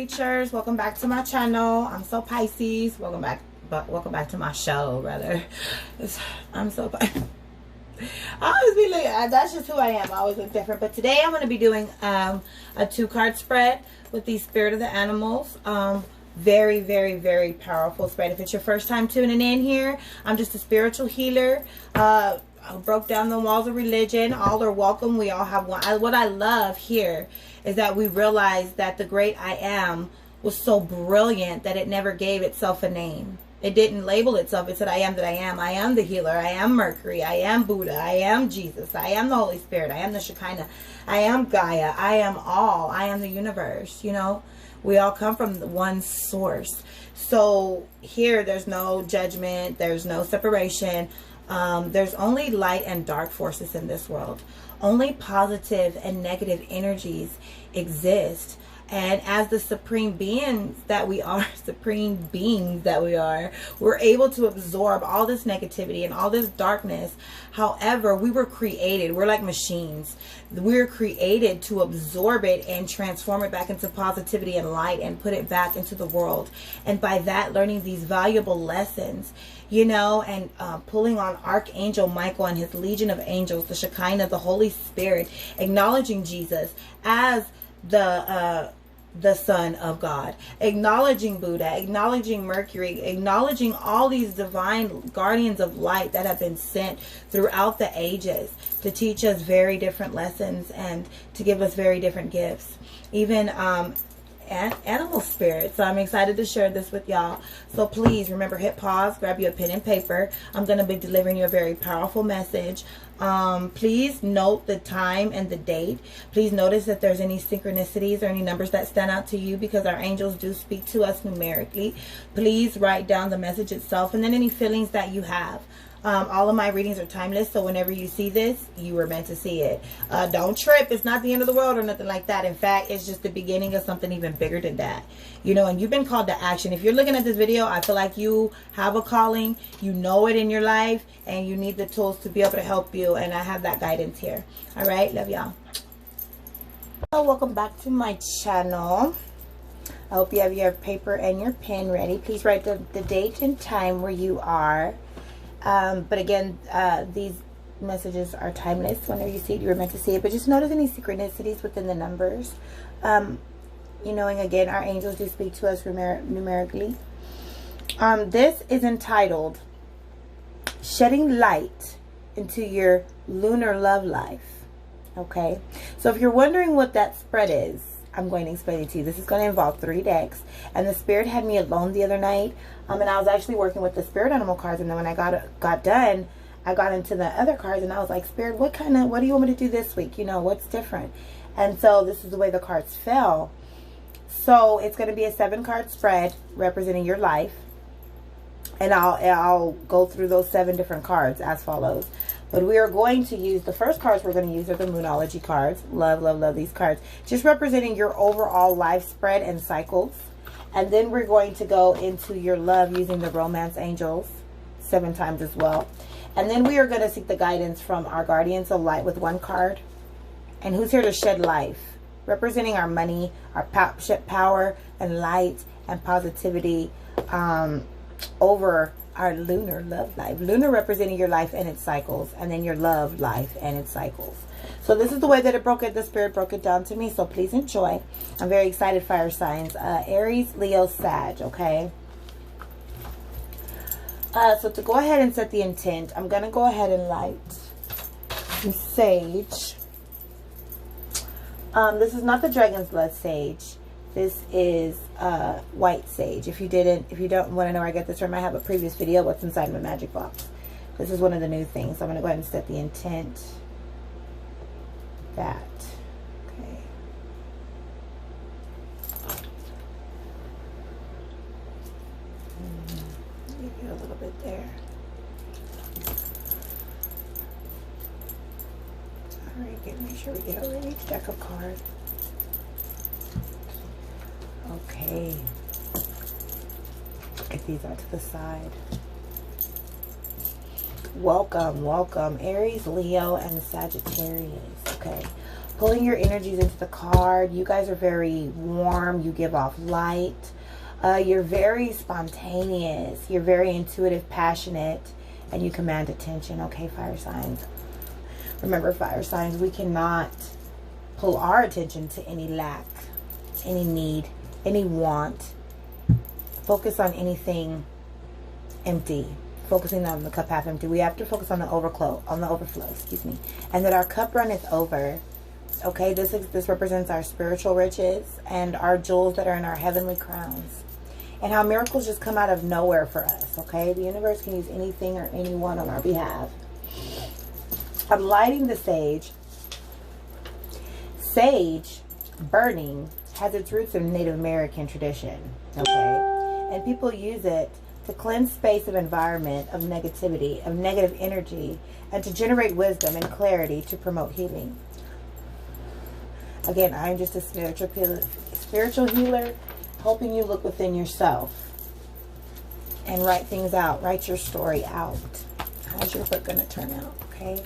creatures, welcome back to my channel. I'm so Pisces. Welcome back to my show, rather. I'm so Pisces. I always be like, that's just who I am. I always look different. But today I'm going to be doing a 2-card spread with the Spirit of the Animals. Very, very, very powerful spread. If it's your first time tuning in here, I'm just a spiritual healer. I broke down the walls of religion. All are welcome. We all have one. What I love here is that we realize that the great I am was so brilliant that it never gave itself a name. It didn't label itself. It said, I am that I am. I am the healer. I am Mercury. I am Buddha. I am Jesus. I am the Holy Spirit. I am the Shekinah. I am Gaia. I am all. I am the universe. You know, we all come from one source. So here, there's no judgment. There's no separation. There's only light and dark forces in this world. Only positive and negative energies exist. And as the supreme beings that we are, we're able to absorb all this negativity and all this darkness. However, we were created, we're like machines. We're created to absorb it and transform it back into positivity and light and put it back into the world. And by that, learning these valuable lessons, you know, and pulling on Archangel Michael and his legion of angels, the Shekinah, the Holy Spirit, acknowledging Jesus as the Son of God, acknowledging Buddha, acknowledging Mercury, acknowledging all these divine guardians of light that have been sent throughout the ages to teach us very different lessons and to give us very different gifts. Even animal spirits. So I'm excited to share this with y'all. So please remember, hit pause, grab you a pen and paper. I'm going to be delivering you a very powerful message. Please note the time and the date. Please notice if there's any synchronicities or any numbers that stand out to you, because our angels do speak to us numerically. Please write down the message itself and then any feelings that you have. All of my readings are timeless, so whenever you see this, you were meant to see it. Don't trip. It's not the end of the world or nothing like that. In fact, it's just the beginning of something even bigger than that. You know, and you've been called to action. If you're looking at this video, I feel like you have a calling. You know it in your life, and you need the tools to be able to help you, and I have that guidance here. All right? Love y'all. So welcome back to my channel. I hope you have your paper and your pen ready. Please write the date and time where you are. But again, these messages are timeless. Whenever you see it, you were meant to see it. But just notice any synchronicities within the numbers. You know, and again, our angels do speak to us numerically. This is entitled Shedding Light into Your Lunar Love Life. Okay? So if you're wondering what that spread is, I'm going to explain it to you. This is going to involve 3 decks. And the Spirit had me alone the other night. And I was actually working with the Spirit Animal cards. And then when I got done, I got into the other cards. And I was like, Spirit, what do you want me to do this week? You know, what's different? And so this is the way the cards fell. So it's going to be a 7-card spread representing your life. And I'll go through those 7 different cards as follows. But we are going to use, the first cards we're going to use are the Moonology cards. Love, love, love these cards. Just representing your overall life spread and cycles. And then we're going to go into your love using the Romance Angels 7 times as well. And then we are going to seek the guidance from our Guardians of Light with 1 card. And who's here to shed life? Representing our money, our power and light and positivity over our lunar love life. Lunar representing your life and its cycles, and then your love life and its cycles. So this is the way that the Spirit broke it down to me. So please enjoy. I'm very excited, fire signs. Aries, Leo, Sag. Okay. So to go ahead and set the intent, I'm going to go ahead and light some sage. This is not the Dragon's Blood sage. This is white sage. If you don't want to know where I get this from, I have a previous video, what's inside my magic box. This is one of the new things. So I'm going to go ahead and set the intent. That. Okay. Maybe a little bit there. Alright, make sure we get over each deck of cards. Okay. Get these out to the side. Welcome, welcome. Aries, Leo, and Sagittarius. Okay. Pulling your energies into the card. You guys are very warm. You give off light. You're very spontaneous. You're very intuitive, passionate, and you command attention. Okay, fire signs. Remember, fire signs, we cannot pull our attention to any lack, any need, any want. Focus on anything empty. Focusing on the cup half empty. We have to focus on the overflow, excuse me. And that our cup runneth over. Okay, this represents our spiritual riches and our jewels that are in our heavenly crowns. And how miracles just come out of nowhere for us. Okay, the universe can use anything or anyone on our behalf. I'm lighting the sage. Sage burning has its roots in Native American tradition. Okay, and people use it to cleanse space of environment, of negativity, of negative energy, and to generate wisdom and clarity to promote healing. Again, I'm just a spiritual healer, helping you look within yourself and write things out. Write your story out. How's your book going to turn out? Okay.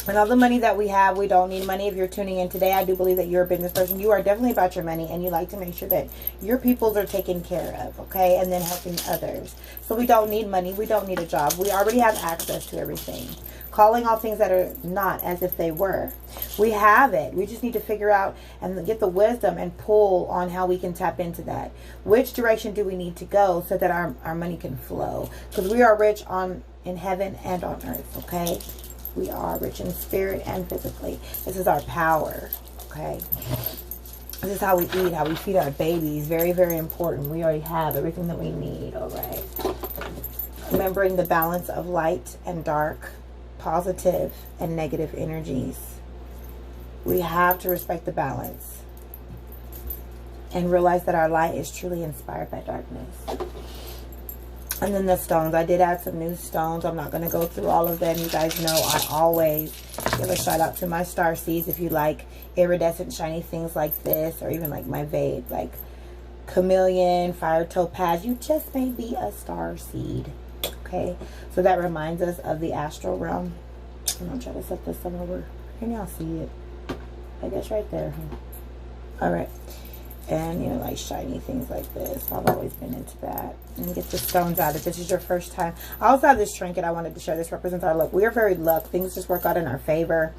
And all the money that we have, we don't need money. If you're tuning in today, I do believe that you're a business person. You are definitely about your money, and you like to make sure that your peoples are taken care of, okay? And then helping others. So we don't need money. We don't need a job. We already have access to everything. Calling all things that are not as if they were. We have it. We just need to figure out and get the wisdom and pull on how we can tap into that. Which direction do we need to go so that our money can flow? Because we are rich in heaven and on earth, okay? We are rich in spirit and physically. This is our power, okay? This is how we eat, how we feed our babies. Very, very important. We already have everything that we need, all right? Remembering the balance of light and dark, positive and negative energies. We have to respect the balance and realize that our light is truly inspired by darkness. And then the stones. I did add some new stones. I'm not going to go through all of them. You guys know I always give a shout out to my star seeds. If you like iridescent shiny things like this, or even like my vape, like chameleon, fire topaz, you just may be a star seed. Okay, so that reminds us of the astral realm. I'm going to try to set this on over. Can y'all see it? I guess right there. All right. And, you know, like shiny things like this. I've always been into that. And get the stones out. If this is your first time. I also have this trinket I wanted to share. This represents our luck. We are very luck. Things just work out in our favor.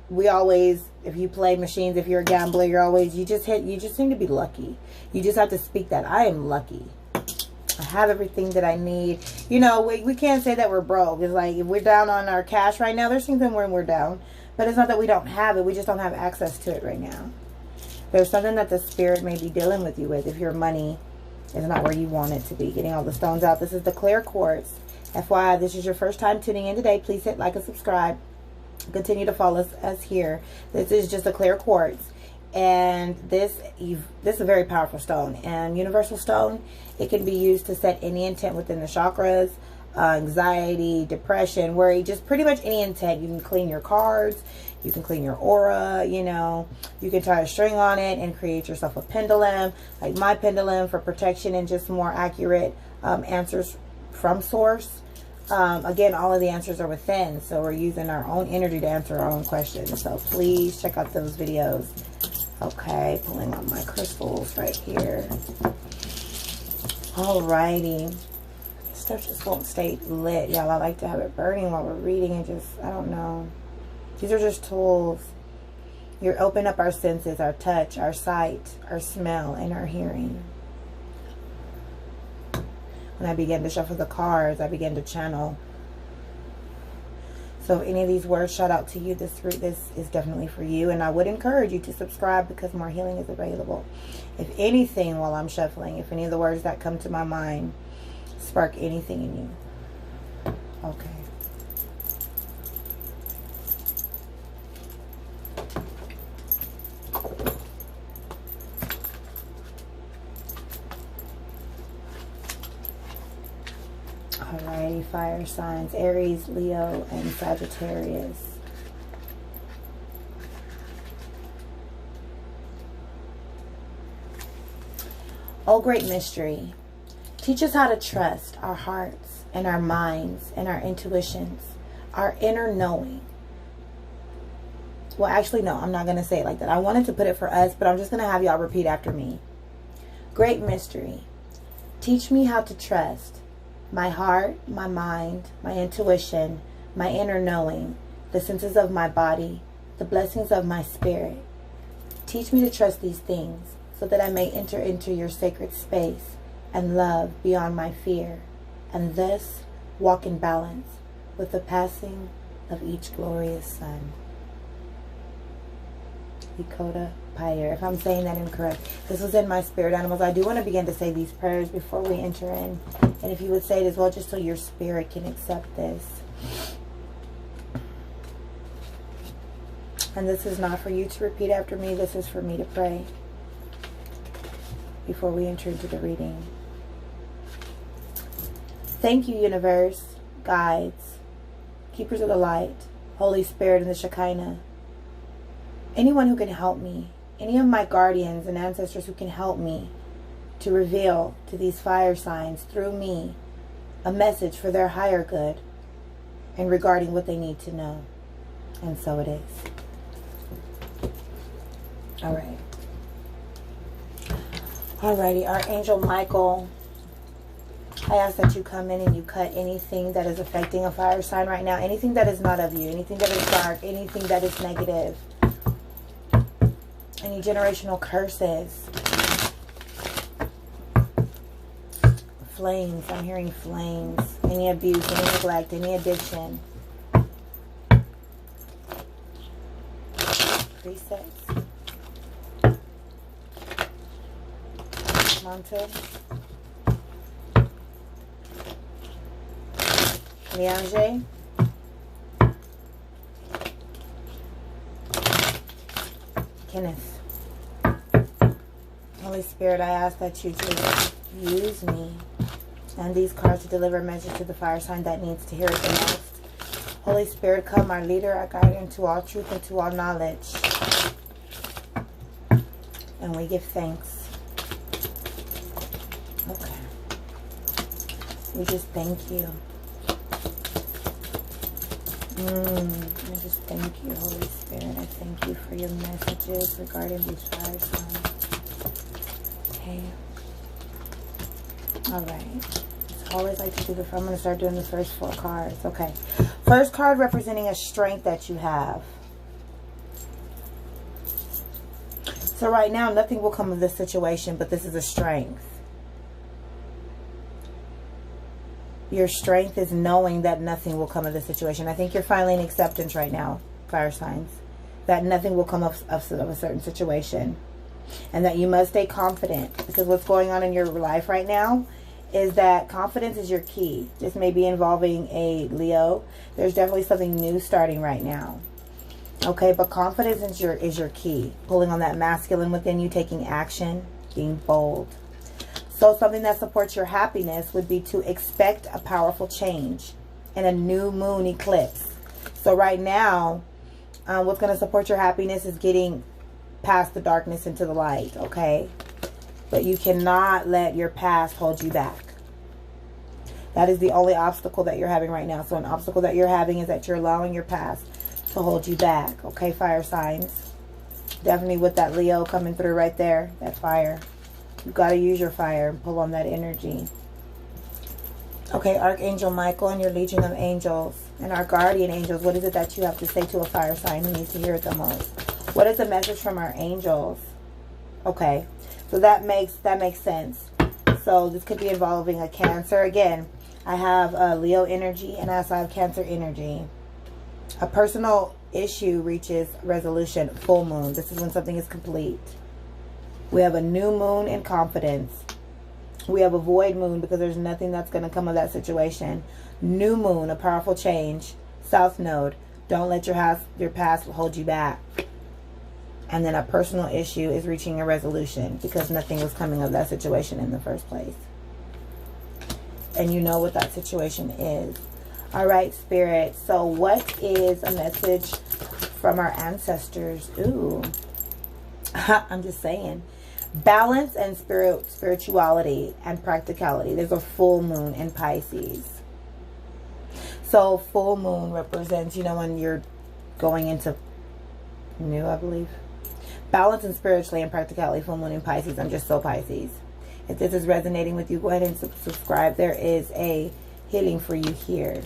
We always, if you play machines, if you're a gambler, you just seem to be lucky. You just have to speak that. I am lucky. I have everything that I need. You know, we can't say that we're broke. It's like if we're down on our cash right now, there's something when we're down. But it's not that we don't have it. We just don't have access to it right now. There's something that the spirit may be dealing with you with if your money is not where you want it to be. Getting all the stones out. This is the clear quartz. FYI, this is your first time tuning in today. Please hit like and subscribe. Continue to follow us here. This is just a clear quartz. And this is a very powerful stone. And universal stone, it can be used to set any intent within the chakras. Anxiety, depression, worry, just pretty much any intent. You can clean your cards. You can clean your aura, you know. You can tie a string on it and create yourself a pendulum, like my pendulum, for protection and just more accurate answers from source. Again, all of the answers are within, so we're using our own energy to answer our own questions. So please check out those videos. Okay, pulling on my crystals right here. Alrighty. Stuff just won't stay lit, y'all. I like to have it burning while we're reading and just, I don't know. These are just tools. You open up our senses, our touch, our sight, our smell, and our hearing. When I begin to shuffle the cards, I begin to channel. So if any of these words shout out to you, this is definitely for you. And I would encourage you to subscribe because more healing is available. If anything, while I'm shuffling, if any of the words that come to my mind spark anything in you. Okay. Alrighty, fire signs, Aries, Leo, and Sagittarius. Oh, great mystery. Teach us how to trust our hearts and our minds and our intuitions, our inner knowing. Well, actually, no, I'm not going to say it like that. I wanted to put it for us, but I'm just going to have y'all repeat after me. Great mystery. Teach me how to trust my heart, my mind, my intuition, my inner knowing, the senses of my body, the blessings of my spirit. Teach me to trust these things so that I may enter into your sacred space and love beyond my fear, and thus walk in balance with the passing of each glorious sun. Lakota Pyre. If I'm saying that incorrect, this was in my spirit animals. I do want to begin to say these prayers before we enter in. And if you would say it as well, just so your spirit can accept this. And this is not for you to repeat after me. This is for me to pray before we enter into the reading. Thank you, universe, guides, keepers of the light, Holy Spirit, and the Shekinah. Anyone who can help me, any of my guardians and ancestors who can help me to reveal to these fire signs through me a message for their higher good and regarding what they need to know. And so it is. All right. Alrighty, Archangel Michael, I ask that you come in and you cut anything that is affecting a fire sign right now. Anything that is not of you. Anything that is dark. Anything that is negative. Any generational curses. Flames. I'm hearing flames. Any abuse, any neglect, any addiction. Presets. Mantra. Liange. Kenneth. Holy Spirit, I ask that you just use me and these cards to deliver a message to the fire sign that needs to hear it the most. Holy Spirit, come, our leader, our guide into all truth and to all knowledge. And we give thanks. Okay. We just thank you. I just thank you, Holy Spirit. I thank you for your messages regarding these fire signs. Okay. Alright. I always like to do the, I'm going to start doing the first 4 cards. Okay. First card representing a strength that you have. So right now, nothing will come of this situation, but this is a strength. Your strength is knowing that nothing will come of this situation. I think you're finally in acceptance right now, fire signs. That nothing will come of a certain situation. And that you must stay confident. Because what's going on in your life right now is that confidence is your key. This may be involving a Leo. There's definitely something new starting right now. Okay, but confidence is your key. Pulling on that masculine within you, taking action, being bold. So something that supports your happiness would be to expect a powerful change in a new moon eclipse. So right now, what's going to support your happiness is getting past the darkness into the light, okay? But you cannot let your past hold you back. That is the only obstacle that you're having right now. So an obstacle that you're having is that you're allowing your past to hold you back, okay, fire signs? Definitely with that Leo coming through right there, that fire. You've got to use your fire and pull on that energy. Okay, Archangel Michael and your Legion of Angels and our guardian angels, what is it that you have to say to a fire sign who needs to hear it the most? What is the message from our angels? Okay, so that makes sense. So this could be involving a Cancer. Again, I have Leo energy and I also have Cancer energy. A personal issue reaches resolution. Full moon. This is when something is complete. We have a new moon in confidence. We have a void moon because there's nothing that's going to come of that situation. New moon, a powerful change. South node. Don't let your past hold you back. And then a personal issue is reaching a resolution because nothing was coming of that situation in the first place. And you know what that situation is. All right, Spirit. So what is a message from our ancestors? Ooh. I'm just saying. Balance and spirituality and practicality. There's a full moon in Pisces. So full moon represents, you know, when you're going into New, I believe. Balance and spiritually and practicality, full moon in Pisces. I'm just so Pisces. If this is resonating with you, go ahead and subscribe. There is a healing for you here.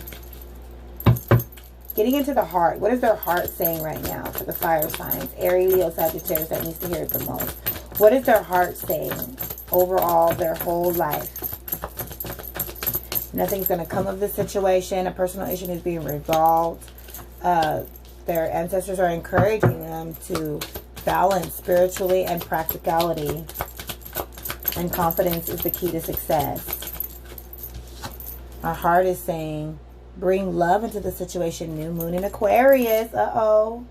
Getting into the heart. What is their heart saying right now for the fire signs? Aries, Leo, Sagittarius, that needs to hear it the most. What is their heart saying overall, their whole life? Nothing's going to come of this situation. A personal issue is being resolved. Their ancestors are encouraging them to balance spiritually and practicality. And confidence is the key to success. Our heart is saying, bring love into the situation. New moon in Aquarius. Uh-oh.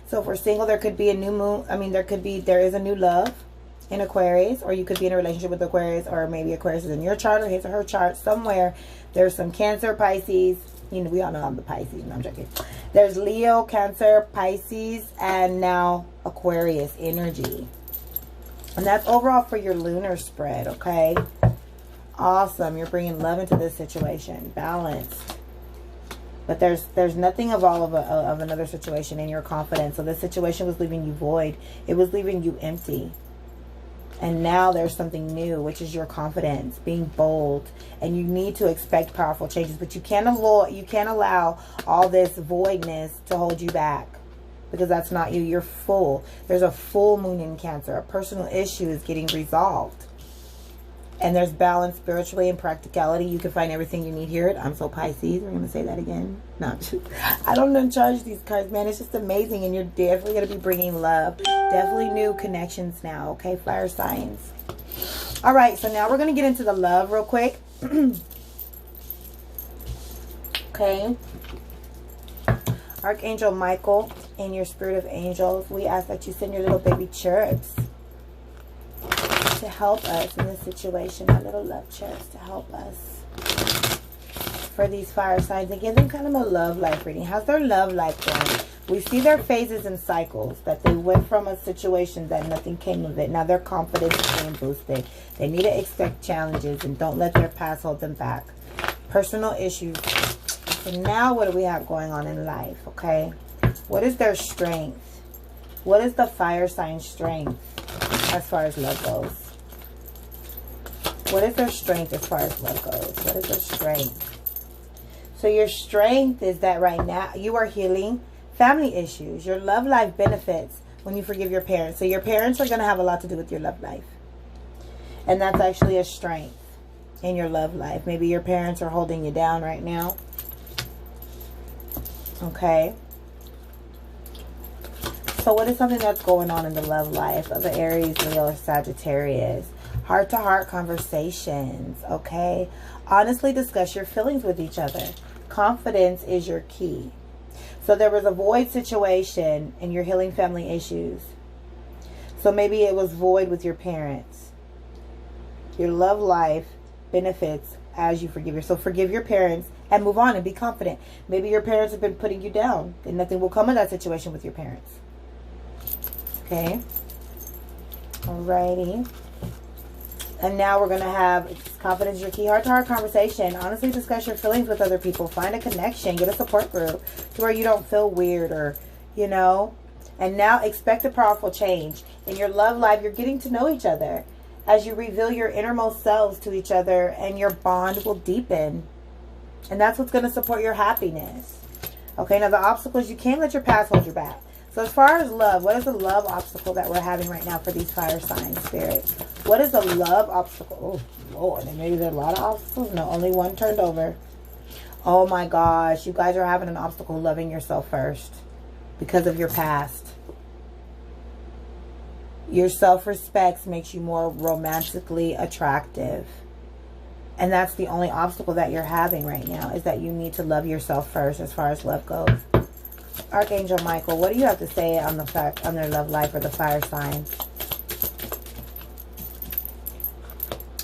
So if we're single, there could be a new moon. I mean, there is a new love in Aquarius. Or you could be in a relationship with Aquarius. Or maybe Aquarius is in your chart or his or her chart. Somewhere there's some Cancer, Pisces. You know, we all know I'm the Pisces. No, I'm joking. There's Leo, Cancer, Pisces, and now Aquarius energy. And that's overall for your lunar spread, okay? Awesome. You're bringing love into this situation. Balanced. But there's nothing of all of another situation in your confidence. So this situation was leaving you void. It was leaving you empty. And now there's something new, which is your confidence, being bold. And you need to expect powerful changes. But you can't allow all this voidness to hold you back. Because that's not you. You're full. There's a full moon in Cancer. A personal issue is getting resolved. And there's balance spiritually and practicality. You can find everything you need here. I'm so Pisces. We're going to say that again. No, I don't know charge these cards, man. It's just amazing. And you're definitely going to be bringing love. Definitely new connections now. Okay, fire signs. All right, so now we're going to get into the love real quick. Okay. Archangel Michael, in your spirit of angels, we ask that you send your little baby cherubs to help us in this situation. Our little love cherubs to help us for these fire signs and give them kind of a love life reading. How's their love life going? We see their phases and cycles, that they went from a situation that nothing came of it. Now their confidence is being boosted. They need to expect challenges and don't let their past hold them back. Personal issues. So now what do we have going on in life? Okay. What is their strength? What is the fire sign strength as far as love goes? What is their strength as far as love goes? What is their strength? So your strength is that right now you are healing family issues. Your love life benefits when you forgive your parents. So your parents are going to have a lot to do with your love life. And that's actually a strength in your love life. Maybe your parents are holding you down right now. Okay. So what is something that's going on in the love life of an Aries, Leo, or Sagittarius? Heart-to-heart conversations, okay? Honestly discuss your feelings with each other. Confidence is your key. So there was a void situation and you're healing family issues. So maybe it was void with your parents. Your love life benefits as you forgive yourself. So forgive your parents and move on and be confident. Maybe your parents have been putting you down and nothing will come of that situation with your parents. Okay. Alrighty. And now we're going to have confidence, your key, heart-to-heart conversation. Honestly discuss your feelings with other people. Find a connection. Get a support group to where you don't feel weird or, you know. And now expect a powerful change. In your love life, you're getting to know each other as you reveal your innermost selves to each other, and your bond will deepen. And that's what's going to support your happiness. Okay, now the obstacles, you can't let your past hold you back. So as far as love, what is the love obstacle that we're having right now for these fire signs, Spirit? What is the love obstacle? Oh, Lord, and maybe there are a lot of obstacles. No, only one turned over. Oh my gosh, you guys are having an obstacle loving yourself first because of your past. Your self-respect makes you more romantically attractive. And that's the only obstacle that you're having right now, is that you need to love yourself first as far as love goes. Archangel Michael, what do you have to say on their love life or the fire signs?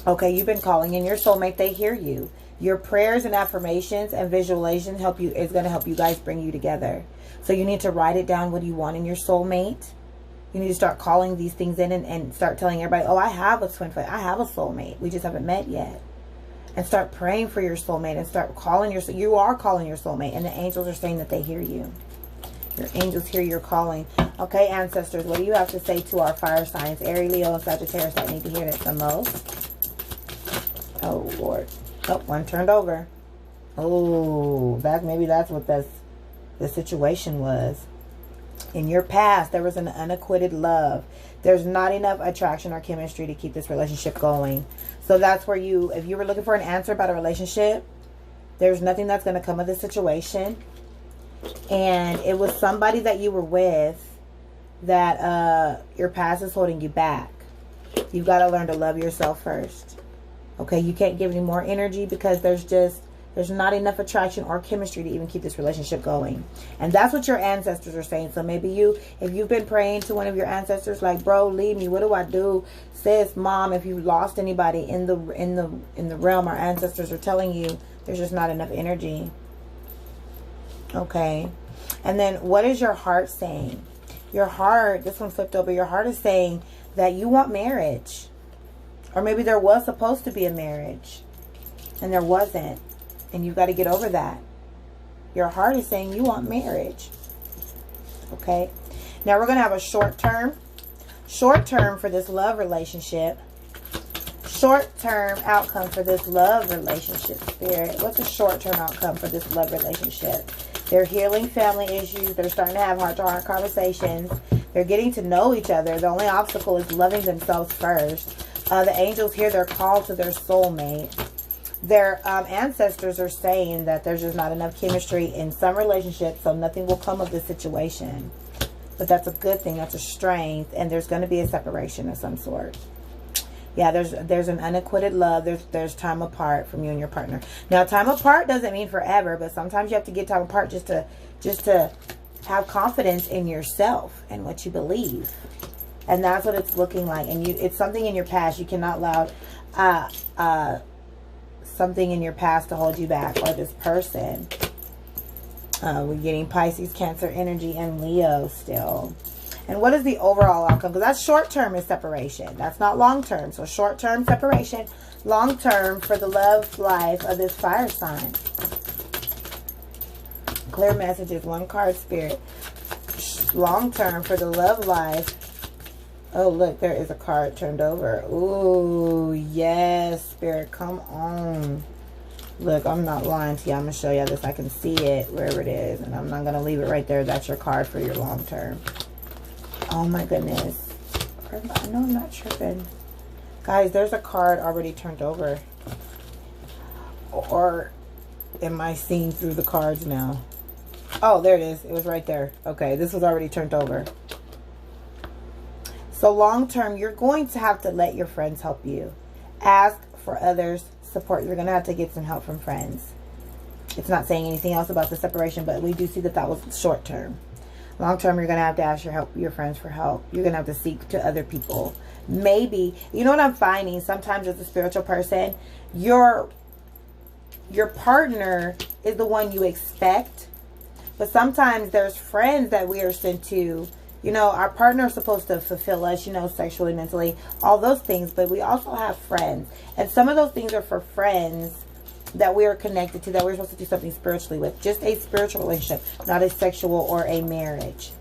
Okay, you've been calling in your soulmate. They hear you. Your prayers and affirmations and visualization is going to help you guys bring you together. So you need to write it down. What do you want in your soulmate? You need to start calling these things in and start telling everybody, oh, I have a twin flame. I have a soulmate. We just haven't met yet. And start praying for your soulmate and start calling you are calling your soulmate. And the angels are saying that they hear you. Your angels hear your calling. Okay, ancestors, what do you have to say to our fire signs? Aries, Leo, and Sagittarius that need to hear this the most. Oh, Lord. Oh, one turned over. Oh, maybe that's what the situation was. In your past, there was an unacquitted love. There's not enough attraction or chemistry to keep this relationship going. So that's where if you were looking for an answer about a relationship, there's nothing that's going to come of this situation. And it was somebody that you were with that your past is holding you back. You've got to learn to love yourself first. Okay, you can't give any more energy because there's not enough attraction or chemistry to even keep this relationship going. And that's what your ancestors are saying. So maybe if you've been praying to one of your ancestors like, bro, leave me, what do I do? Sis, mom, if you lost anybody in the realm, our ancestors are telling you there's just not enough energy. Okay. And then what is your heart saying? Your heart, this one flipped over, your heart is saying that you want marriage. Or maybe there was supposed to be a marriage and there wasn't. And you've got to get over that. Your heart is saying you want marriage. Okay. Now we're going to have a short term for this love relationship. Short-term outcome for this love relationship, Spirit. What's a short-term outcome for this love relationship? They're healing family issues. They're starting to have heart-to-heart conversations. They're getting to know each other. The only obstacle is loving themselves first. The angels hear their call to their soulmate. Their ancestors are saying that there's just not enough chemistry in some relationships, so nothing will come of this situation. But that's a good thing. That's a strength. And there's going to be a separation of some sort. Yeah, there's an unacquitted love. There's time apart from you and your partner. Now, time apart doesn't mean forever, but sometimes you have to get time apart just to have confidence in yourself and what you believe. And that's what it's looking like. And it's something in your past. You cannot allow something in your past to hold you back, or this person. We're getting Pisces, Cancer energy, and Leo still. And what is the overall outcome? Because that's short-term is separation. That's not long-term. So short-term separation. Long-term for the love life of this fire sign. Clear messages. One card, Spirit. Long-term for the love life. Oh, look. There is a card turned over. Ooh, yes, Spirit. Come on. Look, I'm not lying to you. I'm going to show you this. I can see it wherever it is. And I'm not going to leave it right there. That's your card for your long-term. Oh my goodness. No, I'm not tripping. Guys, there's a card already turned over. Or am I seeing through the cards now? Oh, there it is. It was right there. Okay, this was already turned over. So long term, you're going to have to let your friends help you. Ask for others' support. You're going to have to get some help from friends. It's not saying anything else about the separation, but we do see that that was short term. Long term, you're going to have to ask your friends for help. You're going to have to seek to other people. Maybe, you know what I'm finding? Sometimes as a spiritual person, your partner is the one you expect. But sometimes there's friends that we are sent to. You know, our partner is supposed to fulfill us, you know, sexually, mentally, all those things. But we also have friends. And some of those things are for friends that we are connected to, that we're supposed to do something spiritually with. Just a spiritual relationship, not a sexual or a marriage.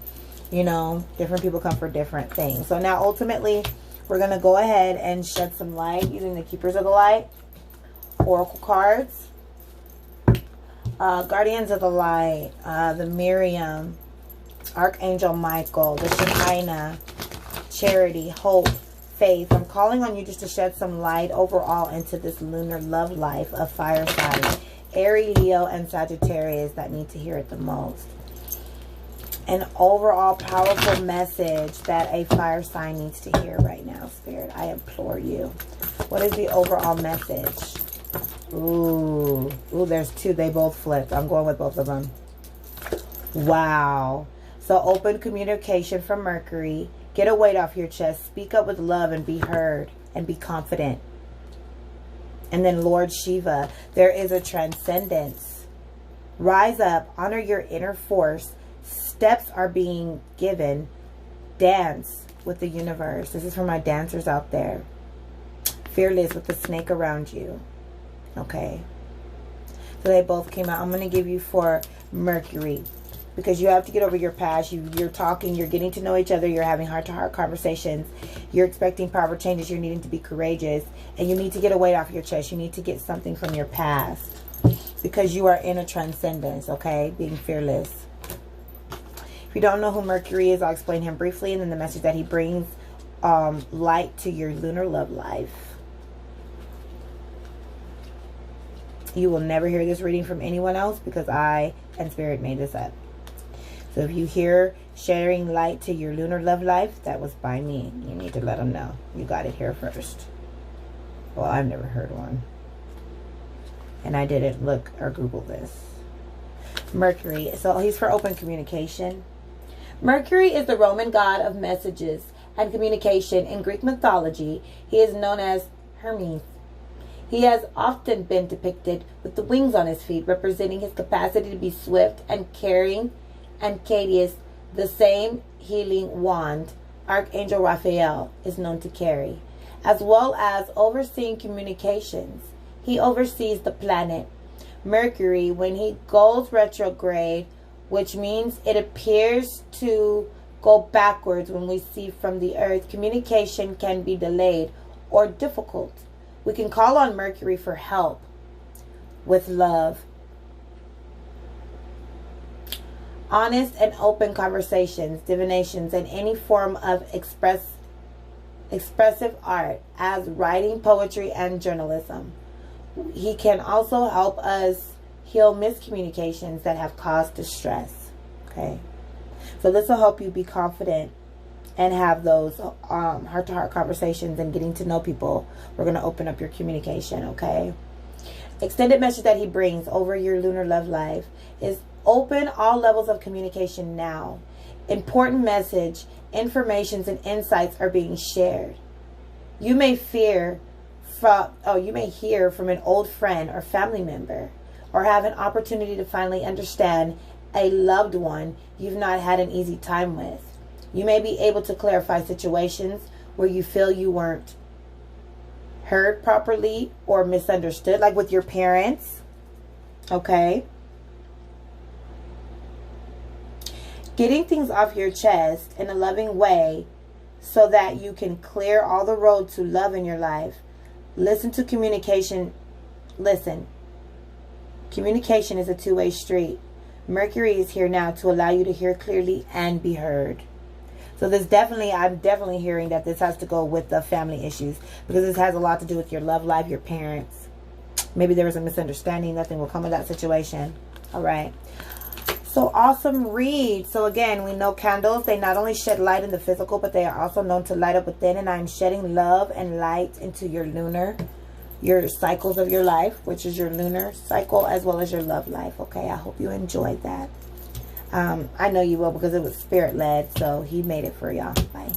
You know, different people come for different things. So now ultimately, we're going to go ahead and shed some light using the Keepers of the Light, Oracle cards, Guardians of the Light, the Miriam, Archangel Michael, the Shekinah, Charity, Hope, Faith. I'm calling on you just to shed some light overall into this lunar love life of fire signs, Aries, Leo, and Sagittarius that need to hear it the most. An overall powerful message that a fire sign needs to hear right now, Spirit. I implore you. What is the overall message? Ooh, there's two. They both flipped. I'm going with both of them. Wow. So open communication from Mercury. Get a weight off your chest. Speak up with love and be heard and be confident. And then Lord Shiva, there is a transcendence. Rise up, honor your inner force. Steps are being given. Dance with the universe. This is for my dancers out there. Fearless with the snake around you. Okay. So they both came out. I'm going to give you for Mercury. because you have to get over your past. You're talking, you're getting to know each other, you're having heart-to-heart conversations, you're expecting powerful changes, you're needing to be courageous, and you need to get a weight off your chest. You need to get something from your past because you are in a transcendence, okay? Being fearless. If you don't know who Mercury is, I'll explain him briefly, and then the message that he brings, light to your lunar love life. You will never hear this reading from anyone else because I and Spirit made this up. So if you hear sharing light to your lunar love life, that was by me. You need to let them know. You got it here first. Well, I've never heard one. And I didn't look or Google this. Mercury. So he's for open communication. Mercury is the Roman god of messages and communication. In Greek mythology, he is known as Hermes. He has often been depicted with the wings on his feet, representing his capacity to be swift and caring, and Cadius, the same healing wand Archangel Raphael is known to carry, as well as overseeing communications. He oversees the planet Mercury when he goes retrograde, which means it appears to go backwards when we see from the earth. Communication can be delayed or difficult. We can call on Mercury for help with love. Honest and open conversations, divinations, and any form of expressive art, as writing, poetry, and journalism. He can also help us heal miscommunications that have caused distress. Okay, so this will help you be confident and have those heart-to-heart conversations and getting to know people. We're going to open up your communication, okay? Extended message that he brings over your lunar love life is open all levels of communication now. Important message, informations, and insights are being shared. You may hear from an old friend or family member, or have an opportunity to finally understand a loved one you've not had an easy time with. You may be able to clarify situations where you feel you weren't heard properly or misunderstood, like with your parents. Okay. Getting things off your chest in a loving way so that you can clear all the road to love in your life. Listen to communication. Listen. Communication is a two-way street. Mercury is here now to allow you to hear clearly and be heard. So this I'm definitely hearing that this has to go with the family issues, because this has a lot to do with your love life, your parents. Maybe there was a misunderstanding. Nothing will come of that situation. All right. So awesome read. So again, we know candles, they not only shed light in the physical, but they are also known to light up within. And I'm shedding love and light into your lunar, your cycles of your life, which is your lunar cycle as well as your love life. Okay, I hope you enjoyed that. I know you will, because it was spirit led, so he made it for y'all. Bye.